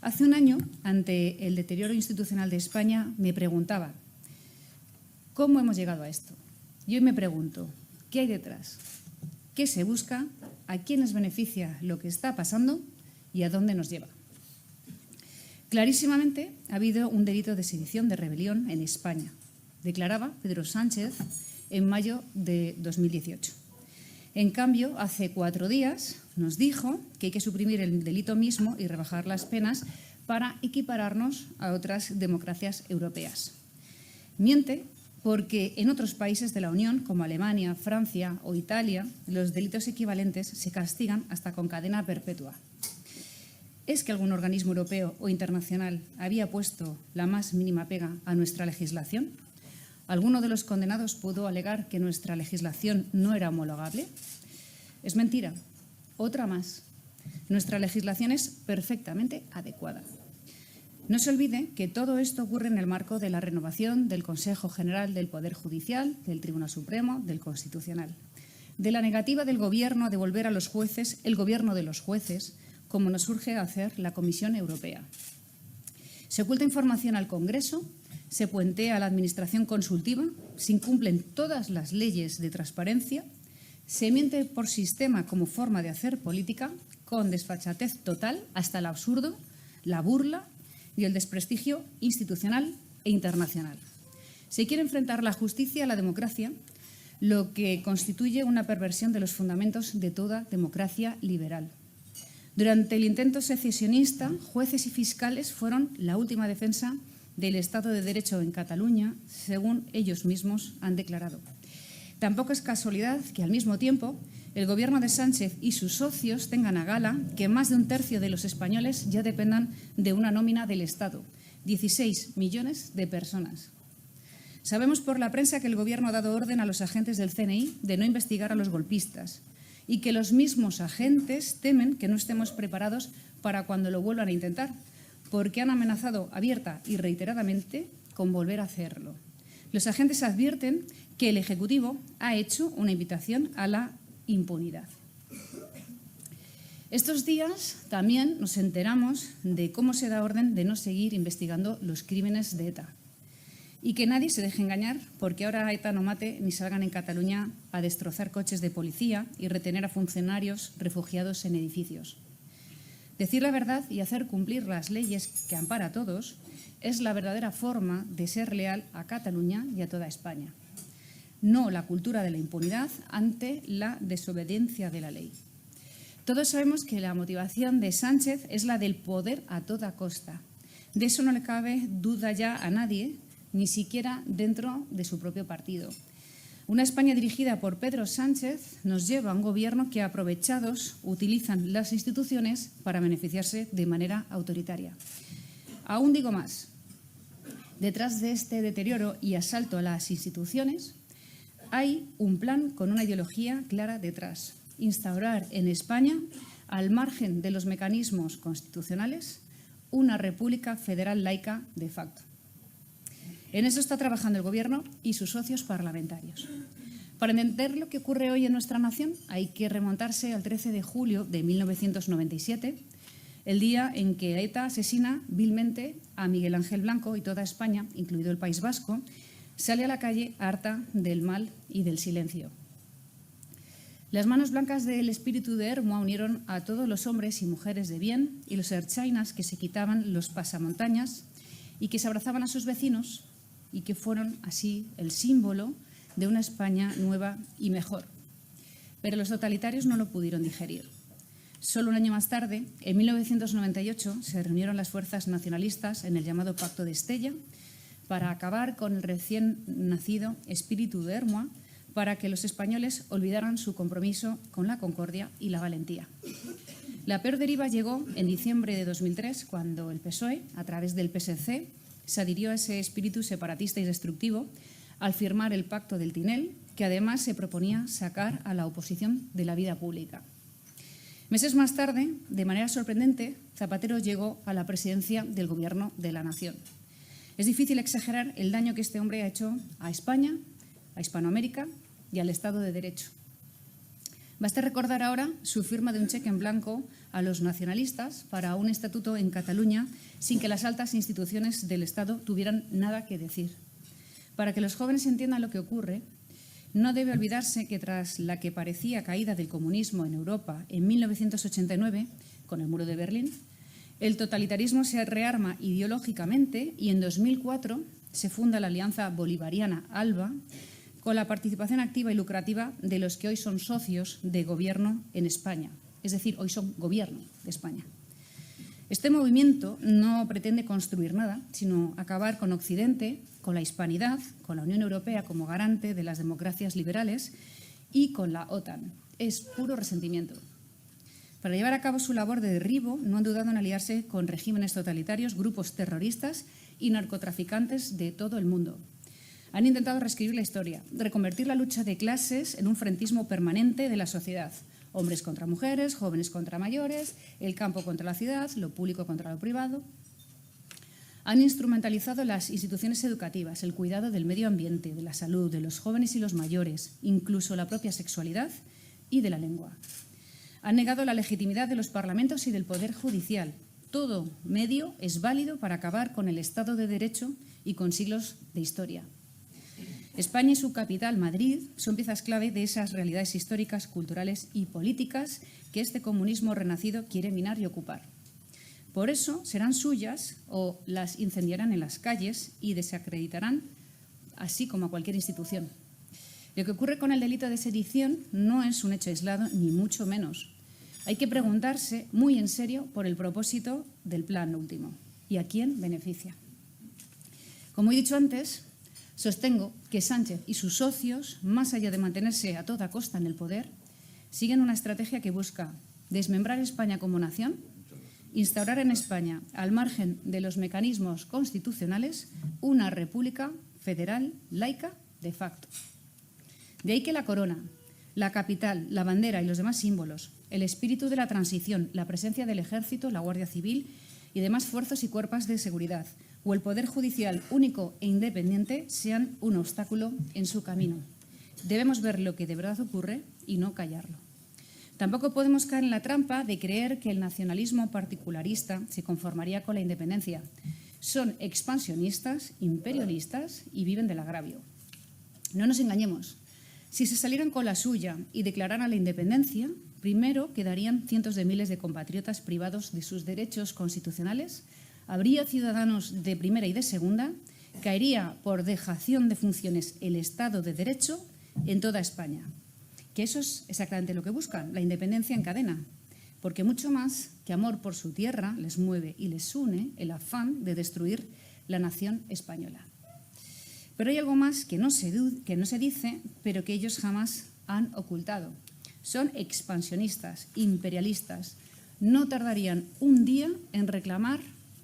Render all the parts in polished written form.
Hace un año, ante el deterioro institucional de España, me preguntaba, ¿cómo hemos llegado a esto? Y hoy me pregunto, ¿qué hay detrás? ¿Qué se busca? ¿A quiénes beneficia lo que está pasando? ¿Y a dónde nos lleva? Clarísimamente ha habido un delito de sedición de rebelión en España, declaraba Pedro Sánchez en mayo de 2018. En cambio, hace 4 días nos dijo que hay que suprimir el delito mismo y rebajar las penas para equipararnos a otras democracias europeas. Miente porque en otros países de la Unión, como Alemania, Francia o Italia, los delitos equivalentes se castigan hasta con cadena perpetua. ¿Es que algún organismo europeo o internacional había puesto la más mínima pega a nuestra legislación? ¿Alguno de los condenados pudo alegar que nuestra legislación no era homologable? Es mentira. Otra más. Nuestra legislación es perfectamente adecuada. No se olvide que todo esto ocurre en el marco de la renovación del Consejo General del Poder Judicial, del Tribunal Supremo, del Constitucional, de la negativa del Gobierno a devolver a los jueces el gobierno de los jueces, como nos urge hacer la Comisión Europea. Se oculta información al Congreso, se puentea a la Administración consultiva, se incumplen todas las leyes de transparencia, se miente por sistema como forma de hacer política, con desfachatez total hasta el absurdo, la burla y el desprestigio institucional e internacional. Se quiere enfrentar la justicia a la democracia, lo que constituye una perversión de los fundamentos de toda democracia liberal. Durante el intento secesionista, jueces y fiscales fueron la última defensa del Estado de Derecho en Cataluña, según ellos mismos han declarado. Tampoco es casualidad que, al mismo tiempo, el Gobierno de Sánchez y sus socios tengan a gala que más de 1/3 de los españoles ya dependan de una nómina del Estado, 16 millones de personas. Sabemos por la prensa que el Gobierno ha dado orden a los agentes del CNI de no investigar a los golpistas y que los mismos agentes temen que no estemos preparados para cuando lo vuelvan a intentar, porque han amenazado abierta y reiteradamente con volver a hacerlo. Los agentes advierten que el Ejecutivo ha hecho una invitación a la impunidad. Estos días también nos enteramos de cómo se da orden de no seguir investigando los crímenes de ETA y que nadie se deje engañar porque ahora ETA no mate ni salgan en Cataluña a destrozar coches de policía y retener a funcionarios refugiados en edificios. Decir la verdad y hacer cumplir las leyes que ampara a todos es la verdadera forma de ser leal a Cataluña y a toda España. No la cultura de la impunidad ante la desobediencia de la ley. Todos sabemos que la motivación de Sánchez es la del poder a toda costa. De eso no le cabe duda ya a nadie, ni siquiera dentro de su propio partido. Una España dirigida por Pedro Sánchez nos lleva a un gobierno que, aprovechados, utilizan las instituciones para beneficiarse de manera autoritaria. Aún digo más. Detrás de este deterioro y asalto a las instituciones hay un plan con una ideología clara detrás. Instaurar en España, al margen de los mecanismos constitucionales, una república federal laica de facto. En eso está trabajando el Gobierno y sus socios parlamentarios. Para entender lo que ocurre hoy en nuestra nación hay que remontarse al 13 de julio de 1997, el día en que ETA asesina vilmente a Miguel Ángel Blanco y toda España, incluido el País Vasco, sale a la calle harta del mal y del silencio. Las manos blancas del espíritu de Ermua unieron a todos los hombres y mujeres de bien y los ertzainas que se quitaban los pasamontañas y que se abrazaban a sus vecinos y que fueron así el símbolo de una España nueva y mejor. Pero los totalitarios no lo pudieron digerir. Solo un año más tarde, en 1998, se reunieron las fuerzas nacionalistas en el llamado Pacto de Estella para acabar con el recién nacido espíritu de Ermua, para que los españoles olvidaran su compromiso con la concordia y la valentía. La peor deriva llegó en diciembre de 2003, cuando el PSOE, a través del PSC, se adhirió a ese espíritu separatista y destructivo al firmar el Pacto del Tinel, que además se proponía sacar a la oposición de la vida pública. Meses más tarde, de manera sorprendente, Zapatero llegó a la presidencia del Gobierno de la Nación. Es difícil exagerar el daño que este hombre ha hecho a España, a Hispanoamérica y al Estado de Derecho. Basta recordar ahora su firma de un cheque en blanco a los nacionalistas para un estatuto en Cataluña sin que las altas instituciones del Estado tuvieran nada que decir. Para que los jóvenes entiendan lo que ocurre, no debe olvidarse que tras la que parecía caída del comunismo en Europa en 1989, con el muro de Berlín, el totalitarismo se rearma ideológicamente y en 2004 se funda la Alianza Bolivariana ALBA, con la participación activa y lucrativa de los que hoy son socios de gobierno en España, es decir, hoy son gobierno de España. Este movimiento no pretende construir nada, sino acabar con Occidente, con la hispanidad, con la Unión Europea como garante de las democracias liberales y con la OTAN. Es puro resentimiento. Para llevar a cabo su labor de derribo, no han dudado en aliarse con regímenes totalitarios, grupos terroristas y narcotraficantes de todo el mundo. Han intentado reescribir la historia, reconvertir la lucha de clases en un frentismo permanente de la sociedad. Hombres contra mujeres, jóvenes contra mayores, el campo contra la ciudad, lo público contra lo privado. Han instrumentalizado las instituciones educativas, el cuidado del medio ambiente, de la salud, de los jóvenes y los mayores, incluso la propia sexualidad y de la lengua. Han negado la legitimidad de los parlamentos y del poder judicial. Todo medio es válido para acabar con el Estado de Derecho y con siglos de historia. España y su capital, Madrid, son piezas clave de esas realidades históricas, culturales y políticas que este comunismo renacido quiere minar y ocupar. Por eso serán suyas o las incendiarán en las calles y desacreditarán, así como a cualquier institución. Lo que ocurre con el delito de sedición no es un hecho aislado, ni mucho menos. Hay que preguntarse muy en serio por el propósito del plan último y a quién beneficia. Como he dicho antes, sostengo que Sánchez y sus socios, más allá de mantenerse a toda costa en el poder, siguen una estrategia que busca desmembrar España como nación, instaurar en España, al margen de los mecanismos constitucionales, una república federal laica de facto. De ahí que la corona, la capital, la bandera y los demás símbolos, el espíritu de la transición, la presencia del Ejército, la Guardia Civil y demás fuerzas y cuerpos de seguridad, o el Poder Judicial único e independiente sean un obstáculo en su camino. Debemos ver lo que de verdad ocurre y no callarlo. Tampoco podemos caer en la trampa de creer que el nacionalismo particularista se conformaría con la independencia. Son expansionistas, imperialistas y viven del agravio. No nos engañemos. Si se salieran con la suya y declararan la independencia, primero quedarían cientos de miles de compatriotas privados de sus derechos constitucionales, habría ciudadanos de primera y de segunda, caería por dejación de funciones el Estado de Derecho en toda España. Que eso es exactamente lo que buscan, la independencia en cadena, porque mucho más que amor por su tierra les mueve y les une el afán de destruir la nación española. Pero hay algo más que no se dice, pero que ellos jamás han ocultado. Son expansionistas, imperialistas. No tardarían un día en reclamar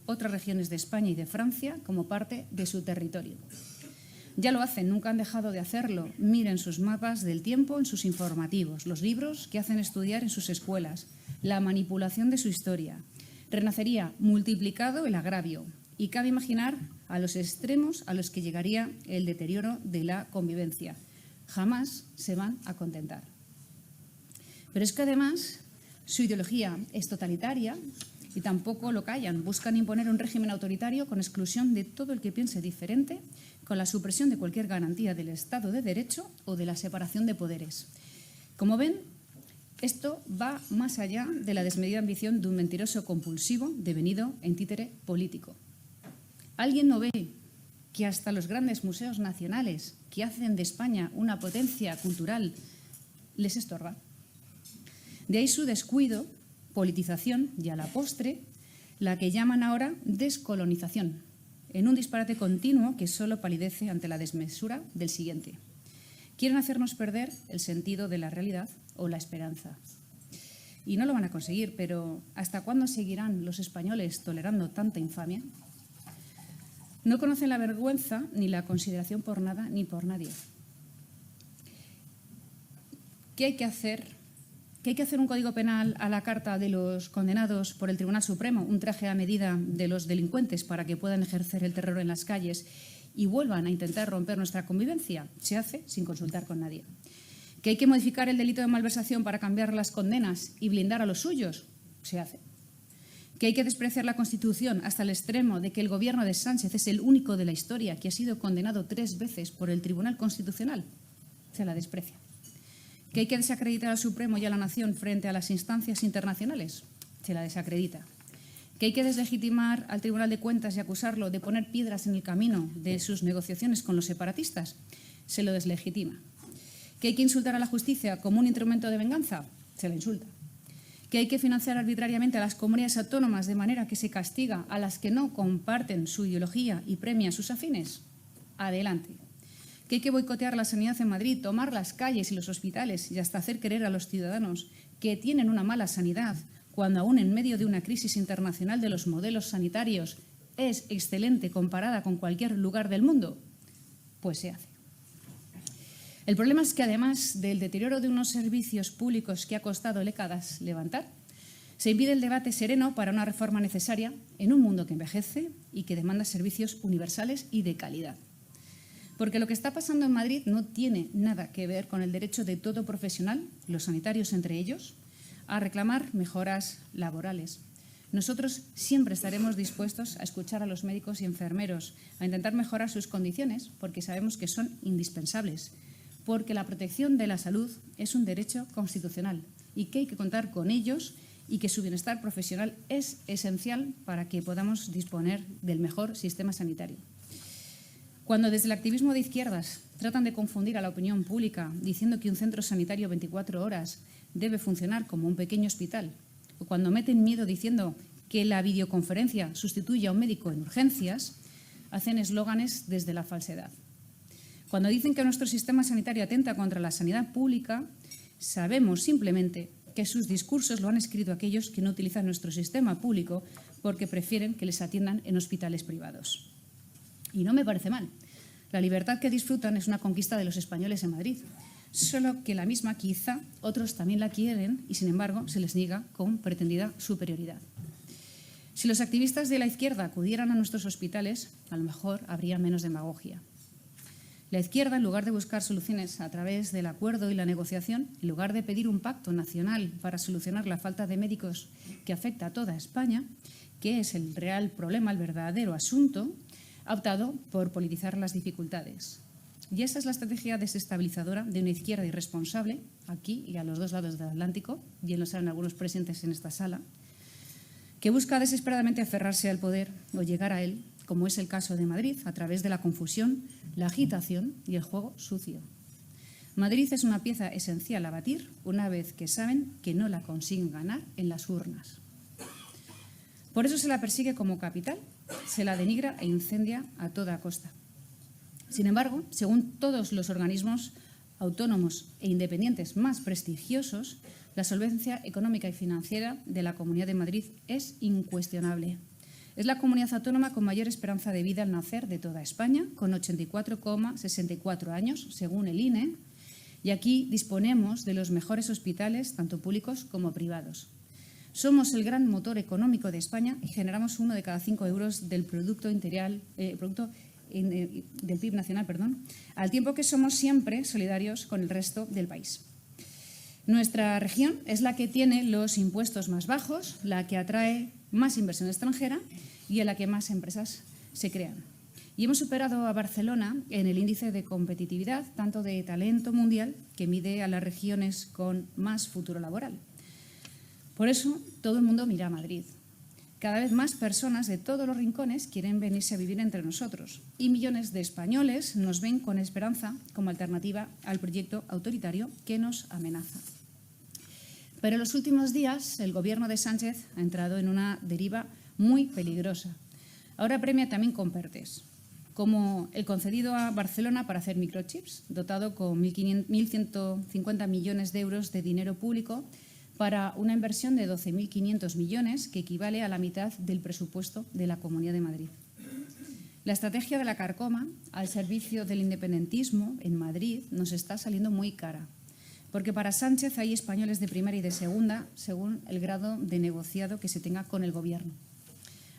otras regiones de España y de Francia como parte de su territorio. Ya lo hacen, nunca han dejado de hacerlo. Miren sus mapas del tiempo en sus informativos, los libros que hacen estudiar en sus escuelas, la manipulación de su historia. Renacería multiplicado el agravio y cabe imaginar a los extremos a los que llegaría el deterioro de la convivencia. Jamás se van a contentar. Pero es que además su ideología es totalitaria y tampoco lo callan. Buscan imponer un régimen autoritario con exclusión de todo el que piense diferente, con la supresión de cualquier garantía del Estado de Derecho o de la separación de poderes. Como ven, esto va más allá de la desmedida ambición de un mentiroso compulsivo devenido en títere político. ¿Alguien no ve que hasta los grandes museos nacionales que hacen de España una potencia cultural les estorba? De ahí su descuido, politización y a la postre la que llaman ahora descolonización, en un disparate continuo que solo palidece ante la desmesura del siguiente. Quieren hacernos perder el sentido de la realidad o la esperanza. Y no lo van a conseguir, pero ¿hasta cuándo seguirán los españoles tolerando tanta infamia? No conocen la vergüenza ni la consideración por nada ni por nadie. ¿Qué hay que hacer? ¿Que hay que hacer un código penal a la carta de los condenados por el Tribunal Supremo, un traje a medida de los delincuentes para que puedan ejercer el terror en las calles y vuelvan a intentar romper nuestra convivencia? Se hace sin consultar con nadie. ¿Que hay que modificar el delito de malversación para cambiar las condenas y blindar a los suyos? Se hace. ¿Que hay que despreciar la Constitución hasta el extremo de que el gobierno de Sánchez es el único de la historia que ha sido condenado 3 veces por el Tribunal Constitucional? Se la desprecia. ¿Que hay que desacreditar al Supremo y a la nación frente a las instancias internacionales? Se la desacredita. ¿Que hay que deslegitimar al Tribunal de Cuentas y acusarlo de poner piedras en el camino de sus negociaciones con los separatistas? Se lo deslegitima. ¿Que hay que insultar a la justicia como un instrumento de venganza? Se la insulta. ¿Que hay que financiar arbitrariamente a las comunidades autónomas de manera que se castiga a las que no comparten su ideología y premia a sus afines? Adelante. ¿Que hay que boicotear la sanidad en Madrid, tomar las calles y los hospitales y hasta hacer creer a los ciudadanos que tienen una mala sanidad, cuando aún en medio de una crisis internacional de los modelos sanitarios es excelente comparada con cualquier lugar del mundo? Pues se hace. El problema es que además del deterioro de unos servicios públicos que ha costado décadas levantar, se impide el debate sereno para una reforma necesaria en un mundo que envejece y que demanda servicios universales y de calidad. Porque lo que está pasando en Madrid no tiene nada que ver con el derecho de todo profesional, los sanitarios entre ellos, a reclamar mejoras laborales. Nosotros siempre estaremos dispuestos a escuchar a los médicos y enfermeros, a intentar mejorar sus condiciones, porque sabemos que son indispensables, porque la protección de la salud es un derecho constitucional y que hay que contar con ellos y que su bienestar profesional es esencial para que podamos disponer del mejor sistema sanitario. Cuando desde el activismo de izquierdas tratan de confundir a la opinión pública diciendo que un centro sanitario 24 horas debe funcionar como un pequeño hospital, o cuando meten miedo diciendo que la videoconferencia sustituye a un médico en urgencias, hacen eslóganes desde la falsedad. Cuando dicen que nuestro sistema sanitario atenta contra la sanidad pública, sabemos simplemente que sus discursos lo han escrito aquellos que no utilizan nuestro sistema público porque prefieren que les atiendan en hospitales privados. Y no me parece mal. La libertad que disfrutan es una conquista de los españoles en Madrid, solo que la misma quizá otros también la quieren y, sin embargo, se les niega con pretendida superioridad. Si los activistas de la izquierda acudieran a nuestros hospitales, a lo mejor habría menos demagogia. La izquierda, en lugar de buscar soluciones a través del acuerdo y la negociación, en lugar de pedir un pacto nacional para solucionar la falta de médicos que afecta a toda España, que es el real problema, el verdadero asunto, ha optado por politizar las dificultades. Y esa es la estrategia desestabilizadora de una izquierda irresponsable, aquí y a los 2 lados del Atlántico, bien lo saben algunos presentes en esta sala, que busca desesperadamente aferrarse al poder o llegar a él, como es el caso de Madrid, a través de la confusión, la agitación y el juego sucio. Madrid es una pieza esencial a batir una vez que saben que no la consiguen ganar en las urnas. Por eso se la persigue como capital, se la denigra e incendia a toda costa. Sin embargo, según todos los organismos autónomos e independientes más prestigiosos, la solvencia económica y financiera de la Comunidad de Madrid es incuestionable. Es la comunidad autónoma con mayor esperanza de vida al nacer de toda España, con 84,64 años, según el INE, y aquí disponemos de los mejores hospitales, tanto públicos como privados. Somos el gran motor económico de España y generamos 1 de cada 5 euros del Producto Interior, del PIB nacional, al tiempo que somos siempre solidarios con el resto del país. Nuestra región es la que tiene los impuestos más bajos, la que atrae más inversión extranjera y en la que más empresas se crean. Y hemos superado a Barcelona en el índice de competitividad, tanto de talento mundial, que mide a las regiones con más futuro laboral. Por eso, todo el mundo mira a Madrid. Cada vez más personas de todos los rincones quieren venirse a vivir entre nosotros y millones de españoles nos ven con esperanza como alternativa al proyecto autoritario que nos amenaza. Pero en los últimos días el gobierno de Sánchez ha entrado en una deriva muy peligrosa. Ahora premia también con PERTEs, como el concedido a Barcelona para hacer microchips, dotado con 1.150 millones de euros de dinero público para una inversión de 12.500 millones, que equivale a la mitad del presupuesto de la Comunidad de Madrid. La estrategia de la carcoma al servicio del independentismo en Madrid nos está saliendo muy cara, porque para Sánchez hay españoles de primera y de segunda, según el grado de negociado que se tenga con el Gobierno.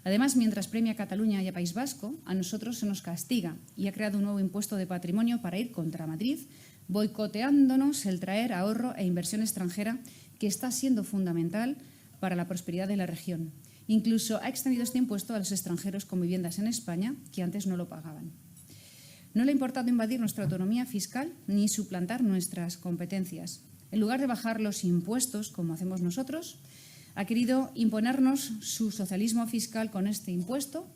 Además, mientras premia a Cataluña y a País Vasco, a nosotros se nos castiga y ha creado un nuevo impuesto de patrimonio para ir contra Madrid, boicoteándonos el traer ahorro e inversión extranjera que está siendo fundamental para la prosperidad de la región. Incluso ha extendido este impuesto a los extranjeros con viviendas en España que antes no lo pagaban. No le ha importado invadir nuestra autonomía fiscal ni suplantar nuestras competencias. En lugar de bajar los impuestos, como hacemos nosotros, ha querido imponernos su socialismo fiscal con este impuesto,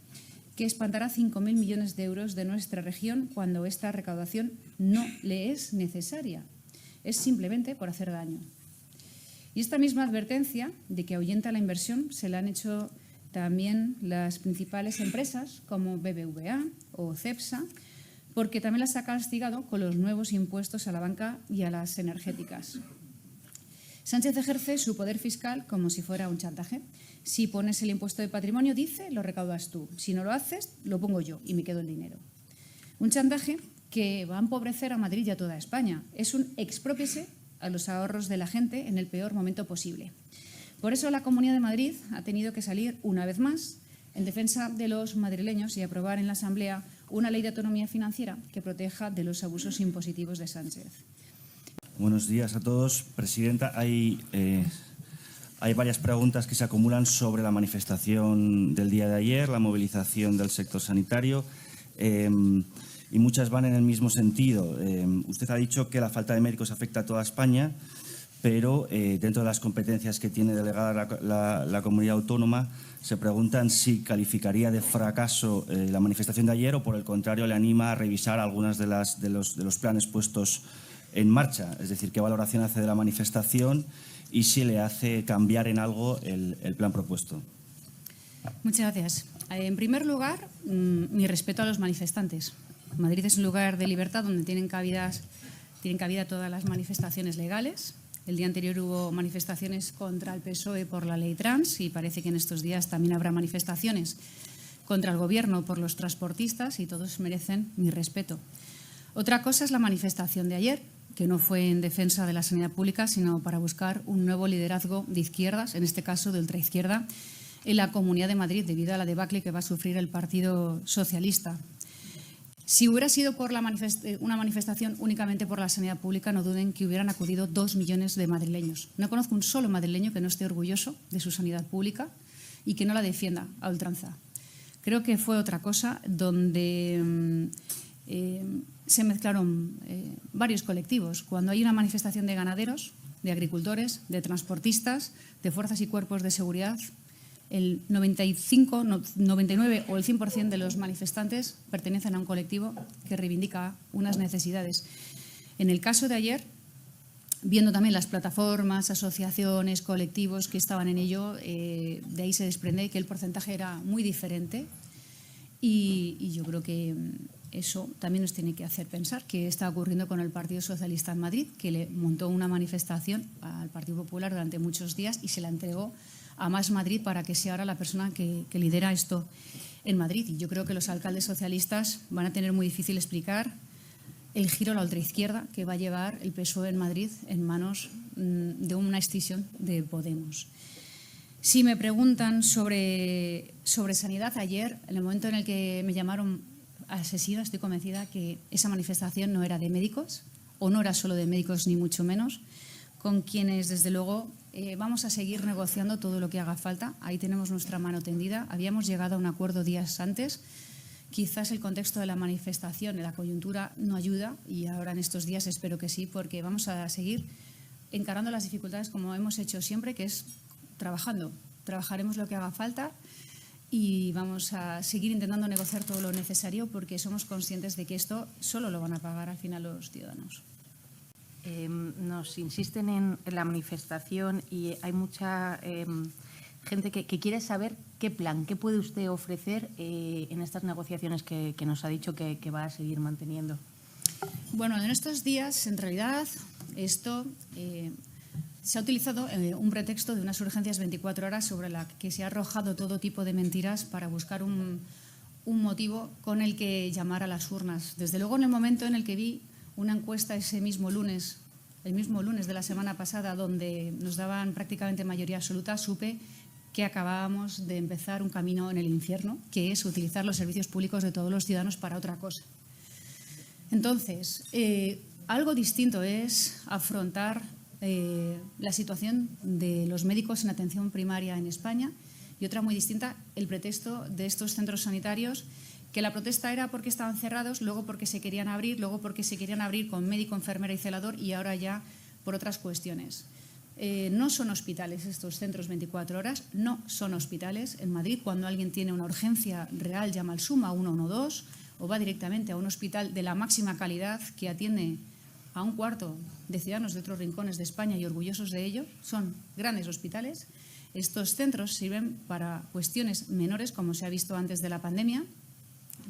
que espantará 5.000 millones de euros de nuestra región cuando esta recaudación no le es necesaria. Es simplemente por hacer daño. Y esta misma advertencia de que ahuyenta la inversión se la han hecho también las principales empresas como BBVA o Cepsa, porque también las ha castigado con los nuevos impuestos a la banca y a las energéticas. Sánchez ejerce su poder fiscal como si fuera un chantaje. Si pones el impuesto de patrimonio, dice, lo recaudas tú. Si no lo haces, lo pongo yo y me quedo el dinero. Un chantaje que va a empobrecer a Madrid y a toda España. Es un exprópiese a los ahorros de la gente en el peor momento posible. Por eso la Comunidad de Madrid ha tenido que salir una vez más en defensa de los madrileños y aprobar en la Asamblea una ley de autonomía financiera que proteja de los abusos impositivos de Sánchez. Buenos días a todos. Presidenta, hay varias preguntas que se acumulan sobre la manifestación del día de ayer, la movilización del sector sanitario, y muchas van en el mismo sentido. Usted ha dicho que la falta de médicos afecta a toda España, pero dentro de las competencias que tiene delegada la comunidad autónoma, se preguntan si calificaría de fracaso la manifestación de ayer o, por el contrario, le anima a revisar algunas de los planes puestos en marcha. Es decir, qué valoración hace de la manifestación y si le hace cambiar en algo el plan propuesto. Muchas gracias. En primer lugar, mi respeto a los manifestantes. Madrid es un lugar de libertad donde tienen cabida todas las manifestaciones legales. El día anterior hubo manifestaciones contra el PSOE por la ley trans y parece que en estos días también habrá manifestaciones contra el Gobierno por los transportistas y todos merecen mi respeto. Otra cosa es la manifestación de ayer, que no fue en defensa de la sanidad pública, sino para buscar un nuevo liderazgo de izquierdas, en este caso de ultraizquierda, en la Comunidad de Madrid debido a la debacle que va a sufrir el Partido Socialista. Si hubiera sido por una manifestación únicamente por la sanidad pública, no duden que hubieran acudido 2 millones de madrileños. No conozco un solo madrileño que no esté orgulloso de su sanidad pública y que no la defienda a ultranza. Creo que fue otra cosa donde se mezclaron varios colectivos. Cuando hay una manifestación de ganaderos, de agricultores, de transportistas, de fuerzas y cuerpos de seguridad, el 95, 99 o el 100% de los manifestantes pertenecen a un colectivo que reivindica unas necesidades. En el caso de ayer, viendo también las plataformas, asociaciones, colectivos que estaban en ello, de ahí se desprende que el porcentaje era muy diferente y yo creo que eso también nos tiene que hacer pensar qué está ocurriendo con el Partido Socialista en Madrid, que le montó una manifestación al Partido Popular durante muchos días y se la entregó a Más Madrid para que sea ahora la persona que lidera esto en Madrid. Y yo creo que los alcaldes socialistas van a tener muy difícil explicar el giro a la ultraizquierda que va a llevar el PSOE en Madrid en manos de una escisión de Podemos. Si me preguntan sobre sanidad, ayer, en el momento en el que me llamaron asesina, estoy convencida que esa manifestación no era de médicos o no era solo de médicos ni mucho menos, con quienes desde luego vamos a seguir negociando todo lo que haga falta. Ahí tenemos nuestra mano tendida. Habíamos llegado a un acuerdo días antes. Quizás el contexto de la manifestación, la coyuntura no ayuda y ahora en estos días espero que sí, porque vamos a seguir encarando las dificultades como hemos hecho siempre, que es trabajando. Trabajaremos lo que haga falta y vamos a seguir intentando negociar todo lo necesario porque somos conscientes de que esto solo lo van a pagar al final los ciudadanos. Nos insisten en la manifestación y hay mucha gente que quiere saber qué plan, qué puede usted ofrecer en estas negociaciones que nos ha dicho que va a seguir manteniendo. Bueno, en estos días, en realidad, esto se ha utilizado un pretexto de unas urgencias 24 horas sobre la que se ha arrojado todo tipo de mentiras para buscar un motivo con el que llamar a las urnas. Desde luego, en el momento en el que vi una encuesta ese mismo lunes, el mismo lunes de la semana pasada, donde nos daban prácticamente mayoría absoluta, supe que acabábamos de empezar un camino en el infierno, que es utilizar los servicios públicos de todos los ciudadanos para otra cosa. Entonces, Algo distinto es afrontar la situación de los médicos en atención primaria en España y otra muy distinta, el pretexto de estos centros sanitarios, que la protesta era porque estaban cerrados, luego porque se querían abrir, luego porque se querían abrir con médico, enfermera y celador y ahora ya por otras cuestiones. No son hospitales estos centros 24 horas, no son hospitales. En Madrid, cuando alguien tiene una urgencia real, llama al SUMA 112 o va directamente a un hospital de la máxima calidad que atiende a un cuarto de ciudadanos de otros rincones de España y orgullosos de ello. Son grandes hospitales. Estos centros sirven para cuestiones menores, como se ha visto antes de la pandemia,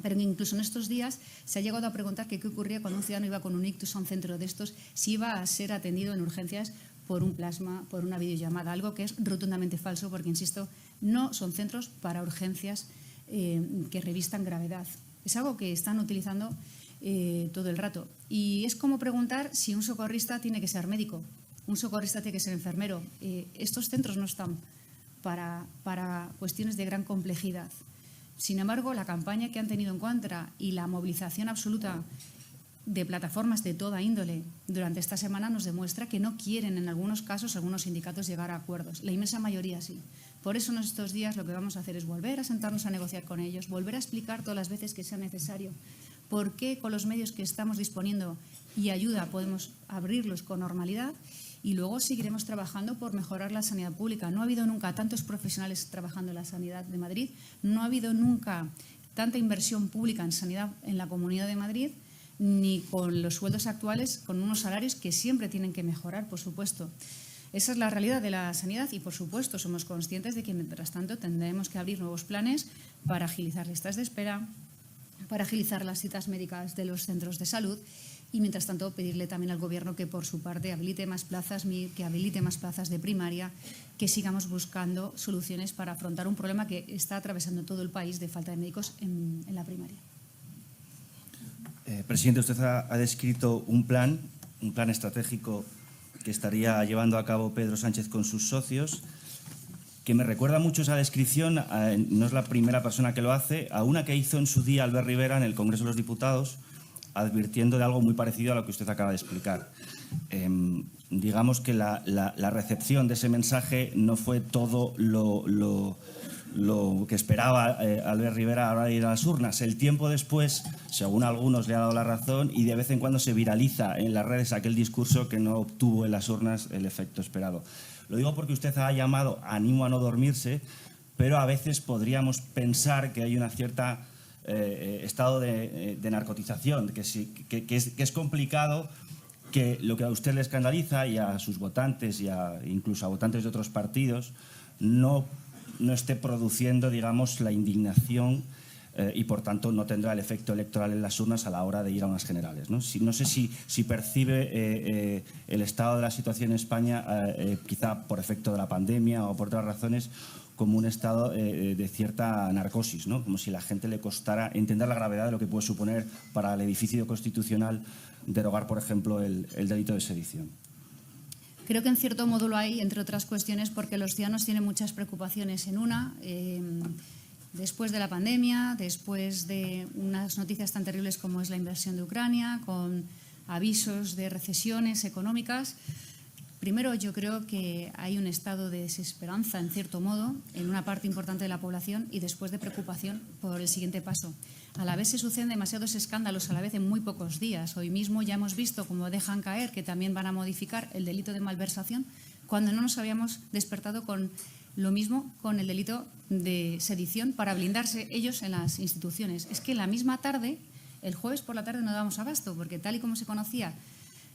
pero incluso en estos días se ha llegado a preguntar qué ocurría cuando un ciudadano iba con un ictus a un centro de estos, si iba a ser atendido en urgencias por un plasma, por una videollamada, algo que es rotundamente falso porque, insisto, no son centros para urgencias que revistan gravedad. Es algo que están utilizando todo el rato. Y es como preguntar si un socorrista tiene que ser médico, un socorrista tiene que ser enfermero. Estos centros no están para cuestiones de gran complejidad. Sin embargo, la campaña que han tenido en contra y la movilización absoluta de plataformas de toda índole durante esta semana nos demuestra que no quieren, en algunos casos, algunos sindicatos llegar a acuerdos. La inmensa mayoría sí. Por eso en estos días lo que vamos a hacer es volver a sentarnos a negociar con ellos, volver a explicar todas las veces que sea necesario por qué con los medios que estamos disponiendo y ayuda podemos abrirlos con normalidad y luego seguiremos trabajando por mejorar la sanidad pública. No ha habido nunca tantos profesionales trabajando en la sanidad de Madrid, no ha habido nunca tanta inversión pública en sanidad en la Comunidad de Madrid, ni con los sueldos actuales, con unos salarios que siempre tienen que mejorar, por supuesto. Esa es la realidad de la sanidad y, por supuesto, somos conscientes de que, mientras tanto, tendremos que abrir nuevos planes para agilizar listas de espera, para agilizar las citas médicas de los centros de salud y, mientras tanto, pedirle también al Gobierno que, por su parte, habilite más plazas MIR, que habilite más plazas de primaria, que sigamos buscando soluciones para afrontar un problema que está atravesando todo el país de falta de médicos en la primaria. Presidente, usted ha descrito un plan estratégico que estaría llevando a cabo Pedro Sánchez con sus socios, que me recuerda mucho esa descripción, no es la primera persona que lo hace, a una que hizo en su día Albert Rivera en el Congreso de los Diputados, advirtiendo de algo muy parecido a lo que usted acaba de explicar. Digamos que la recepción de ese mensaje no fue todo lo que esperaba Albert Rivera a la hora de ir a las urnas. El tiempo después, según algunos, le ha dado la razón y de vez en cuando se viraliza en las redes aquel discurso que no obtuvo en las urnas el efecto esperado. Lo digo porque usted ha llamado ánimo a no dormirse, pero a veces podríamos pensar que hay una cierta estado de narcotización, que es complicado que lo que a usted le escandaliza y a sus votantes y incluso a votantes de otros partidos no esté produciendo, digamos, la indignación y, por tanto, no tendrá el efecto electoral en las urnas a la hora de ir a unas generales, ¿no? No sé si percibe el estado de la situación en España, quizá por efecto de la pandemia o por otras razones, como un estado de cierta narcosis, ¿no? Como si a la gente le costara entender la gravedad de lo que puede suponer para el edificio constitucional derogar, por ejemplo, el delito de sedición. Creo que en cierto modo lo hay, entre otras cuestiones, porque los ciudadanos tienen muchas preocupaciones. En una, después de la pandemia, después de unas noticias tan terribles como es la invasión de Ucrania, con avisos de recesiones económicas, primero yo creo que hay un estado de desesperanza, en cierto modo, en una parte importante de la población y después de preocupación por el siguiente paso. A la vez se suceden demasiados escándalos a la vez en muy pocos días. Hoy mismo ya hemos visto cómo dejan caer que también van a modificar el delito de malversación cuando no nos habíamos despertado con lo mismo con el delito de sedición para blindarse ellos en las instituciones. Es que la misma tarde, el jueves por la tarde, no dábamos abasto porque tal y como se conocía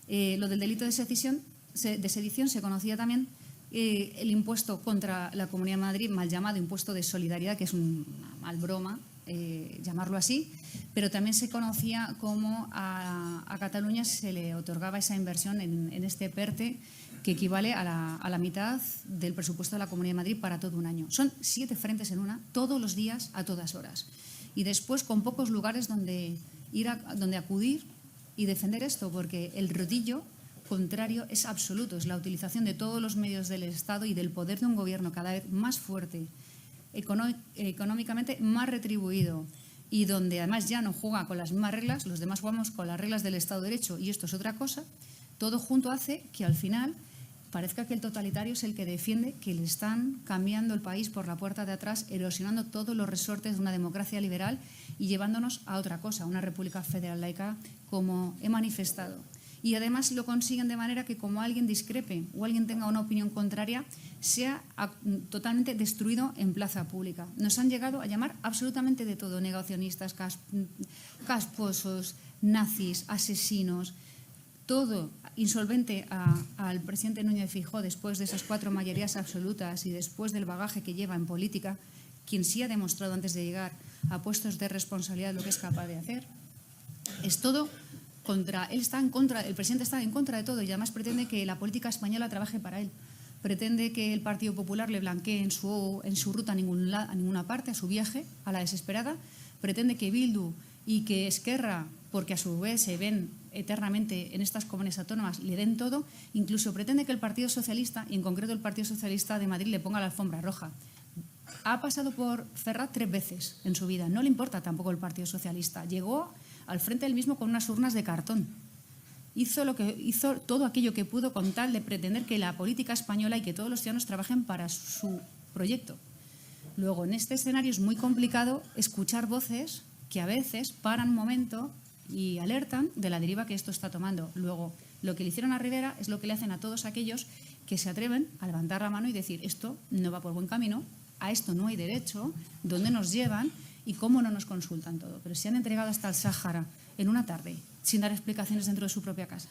lo del delito de sedición se conocía también el impuesto contra la Comunidad de Madrid, mal llamado impuesto de solidaridad, que es una mal broma, llamarlo así, pero también se conocía cómo a Cataluña se le otorgaba esa inversión en este PERTE que equivale a la mitad del presupuesto de la Comunidad de Madrid para todo un año. Son 7 frentes en una, todos los días, a todas horas. Y después con pocos lugares donde acudir y defender esto, porque el rodillo contrario es absoluto, es la utilización de todos los medios del Estado y del poder de un gobierno cada vez más fuerte, económicamente más retribuido y donde además ya no juega con las mismas reglas, los demás jugamos con las reglas del Estado de Derecho y esto es otra cosa, todo junto hace que al final parezca que el totalitario es el que defiende que le están cambiando el país por la puerta de atrás, erosionando todos los resortes de una democracia liberal y llevándonos a otra cosa, una república federal laica, como he manifestado. Y además lo consiguen de manera que como alguien discrepe o alguien tenga una opinión contraria, sea totalmente destruido en plaza pública. Nos han llegado a llamar absolutamente de todo, negacionistas, casposos, nazis, asesinos, todo insolvente al presidente Núñez Feijóo después de esas 4 mayorías absolutas y después del bagaje que lleva en política, quien sí ha demostrado antes de llegar a puestos de responsabilidad lo que es capaz de hacer. Es todo contra, él está en contra, el presidente está en contra de todo y además pretende que la política española trabaje para él. Pretende que el Partido Popular le blanquee en su ruta a ninguna parte, a su viaje, a la desesperada. Pretende que Bildu y que Esquerra, porque a su vez se ven eternamente en estas comunidades autónomas, le den todo. Incluso pretende que el Partido Socialista, y en concreto el Partido Socialista de Madrid, le ponga la alfombra roja. Ha pasado por Ferraz 3 veces en su vida. No le importa tampoco el Partido Socialista. Llegó al frente del mismo con unas urnas de cartón. Hizo todo aquello que pudo con tal de pretender que la política española y que todos los ciudadanos trabajen para su proyecto. Luego, en este escenario es muy complicado escuchar voces que a veces paran un momento y alertan de la deriva que esto está tomando. Luego, lo que le hicieron a Rivera es lo que le hacen a todos aquellos que se atreven a levantar la mano y decir esto no va por buen camino, a esto no hay derecho, dónde nos llevan y cómo no nos consultan todo. Pero se han entregado hasta el Sáhara en una tarde sin dar explicaciones dentro de su propia casa.